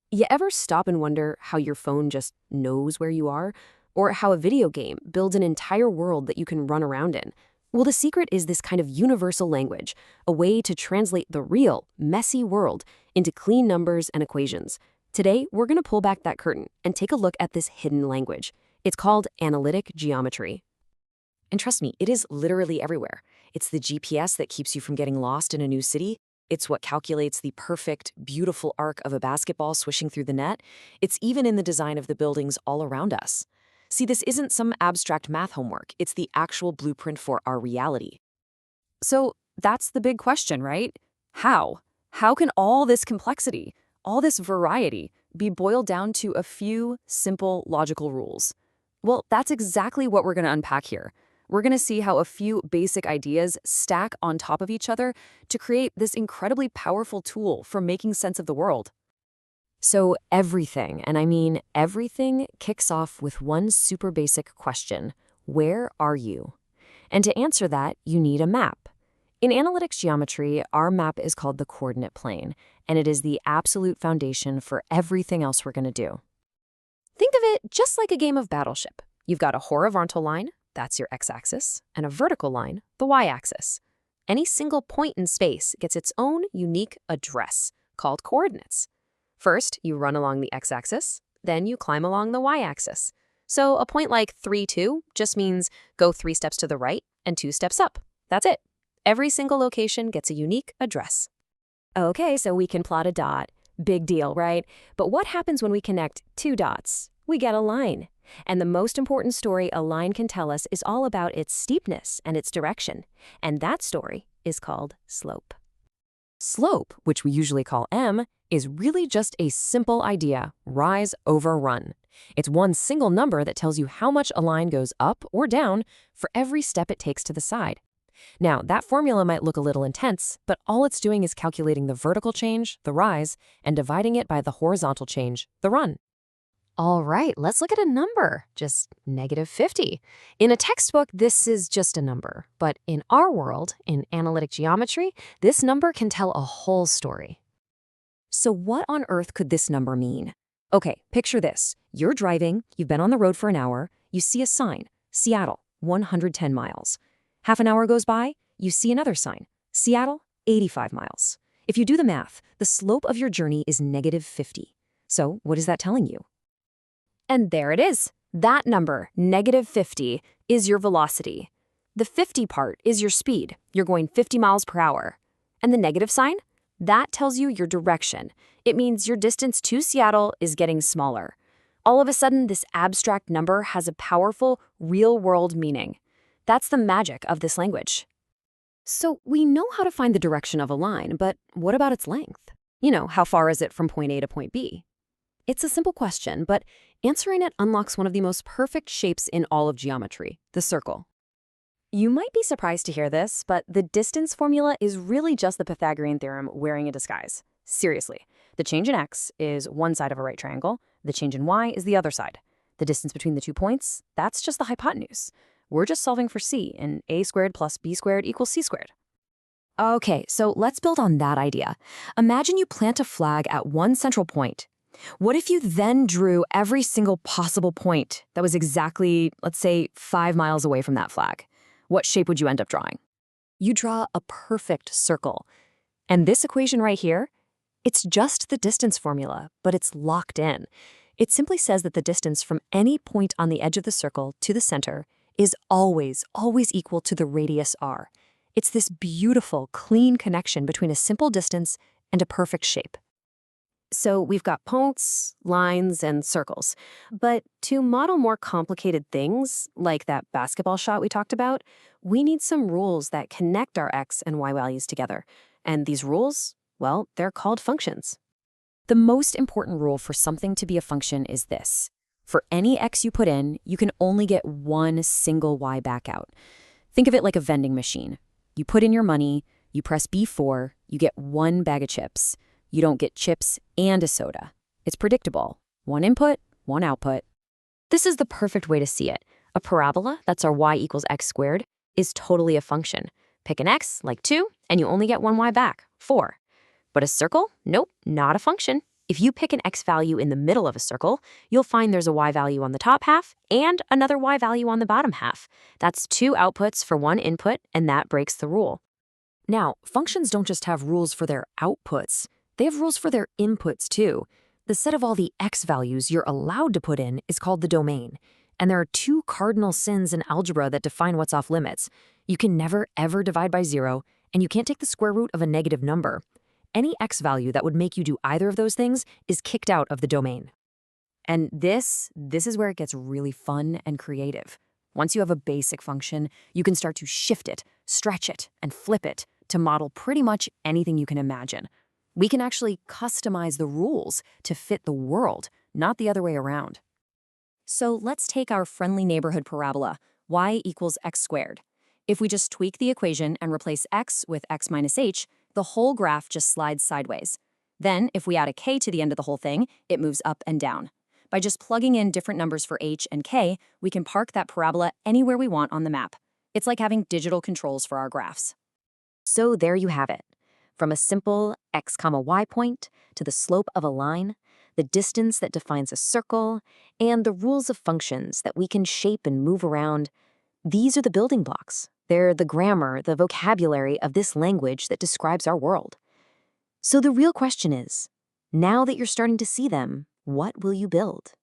You ever stop and wonder how your phone just knows where you are? Or how a video game builds an entire world that you can run around in? Well, the secret is this kind of universal language, a way to translate the real, messy world into clean numbers and equations. Today, we're going to pull back that curtain and take a look at this hidden language. It's called analytic geometry. And trust me, it is literally everywhere. It's the GPS that keeps you from getting lost in a new city. It's what calculates the perfect, beautiful arc of a basketball swishing through the net. It's even in the design of the buildings all around us. See, this isn't some abstract math homework. It's the actual blueprint for our reality. So that's the big question, right? How? How can all this complexity, all this variety, be boiled down to a few simple logical rules? Well, that's exactly what we're going to unpack here. We're going to see how a few basic ideas stack on top of each other to create this incredibly powerful tool for making sense of the world. So everything, and I mean everything, kicks off with one super basic question. Where are you? And to answer that, you need a map. In analytic geometry, our map is called the coordinate plane, and it is the absolute foundation for everything else we're going to do. Think of it just like a game of Battleship. You've got a horizontal line, that's your x-axis, and a vertical line, the y-axis. Any single point in space gets its own unique address, called coordinates. First, you run along the x-axis, then you climb along the y-axis. So a point like 3, 2 just means go 3 steps to the right and 2 steps up. That's it. Every single location gets a unique address. Okay, so we can plot a dot. Big deal, right? But what happens when we connect 2 dots? We get a line. And the most important story a line can tell us is all about its steepness and its direction. And that story is called slope. Slope, which we usually call m, is really just a simple idea, rise over run. It's one single number that tells you how much a line goes up or down for every step it takes to the side. Now, that formula might look a little intense, but all it's doing is calculating the vertical change, the rise, and dividing it by the horizontal change, the run. All right, let's look at a number, just -50. In a textbook, this is just a number, but in our world, in analytic geometry, this number can tell a whole story. So what on earth could this number mean? Okay, picture this. You're driving, you've been on the road for an hour, you see a sign, Seattle, 110 miles. Half an hour goes by, you see another sign, Seattle, 85 miles. If you do the math, the slope of your journey is -50. So what is that telling you? And there it is. That number, -50, is your velocity. The 50 part is your speed. You're going 50 miles per hour. And the negative sign? That tells you your direction. It means your distance to Seattle is getting smaller. All of a sudden, this abstract number has a powerful, real-world meaning. That's the magic of this language. So we know how to find the direction of a line, but what about its length? You know, how far is it from point A to point B? It's a simple question, but answering it unlocks one of the most perfect shapes in all of geometry, the circle. You might be surprised to hear this, but the distance formula is really just the Pythagorean theorem wearing a disguise. Seriously, the change in x is one side of a right triangle, the change in y is the other side. The distance between the 2 points, that's just the hypotenuse. We're just solving for c, and a squared plus b squared equals c squared. Okay, so let's build on that idea. Imagine you plant a flag at one central point. What if you then drew every single possible point that was exactly, let's say, 5 miles away from that flag? What shape would you end up drawing? You draw a perfect circle. And this equation right here, it's just the distance formula, but it's locked in. It simply says that the distance from any point on the edge of the circle to the center is always equal to the radius r. It's this beautiful, clean connection between a simple distance and a perfect shape. So we've got points, lines, and circles. But to model more complicated things, like that basketball shot we talked about, we need some rules that connect our x and y values together. And these rules, well, they're called functions. The most important rule for something to be a function is this. For any x you put in, you can only get one single y back out. Think of it like a vending machine. You put in your money, you press B4, you get one bag of chips. You don't get chips and a soda. It's predictable. One input, one output. This is the perfect way to see it. A parabola, that's our y equals x squared, is totally a function. Pick an x, like 2, and you only get one y back, 4. But a circle? Nope, not a function. If you pick an x value in the middle of a circle, you'll find there's a y value on the top half and another y value on the bottom half. That's two outputs for one input, and that breaks the rule. Now, functions don't just have rules for their outputs. They have rules for their inputs, too. The set of all the x values you're allowed to put in is called the domain. And there are two cardinal sins in algebra that define what's off limits. You can never, ever divide by 0, and you can't take the square root of a negative number. Any x value that would make you do either of those things is kicked out of the domain. And this is where it gets really fun and creative. Once you have a basic function, you can start to shift it, stretch it, and flip it to model pretty much anything you can imagine. We can actually customize the rules to fit the world, not the other way around. So let's take our friendly neighborhood parabola, y equals x squared. If we just tweak the equation and replace x with x minus h, the whole graph just slides sideways. Then, if we add a k to the end of the whole thing, it moves up and down. By just plugging in different numbers for h and k, we can park that parabola anywhere we want on the map. It's like having digital controls for our graphs. So there you have it. From a simple x, y point to the slope of a line, the distance that defines a circle, and the rules of functions that we can shape and move around, these are the building blocks. They're the grammar, the vocabulary of this language that describes our world. So the real question is, now that you're starting to see them, what will you build?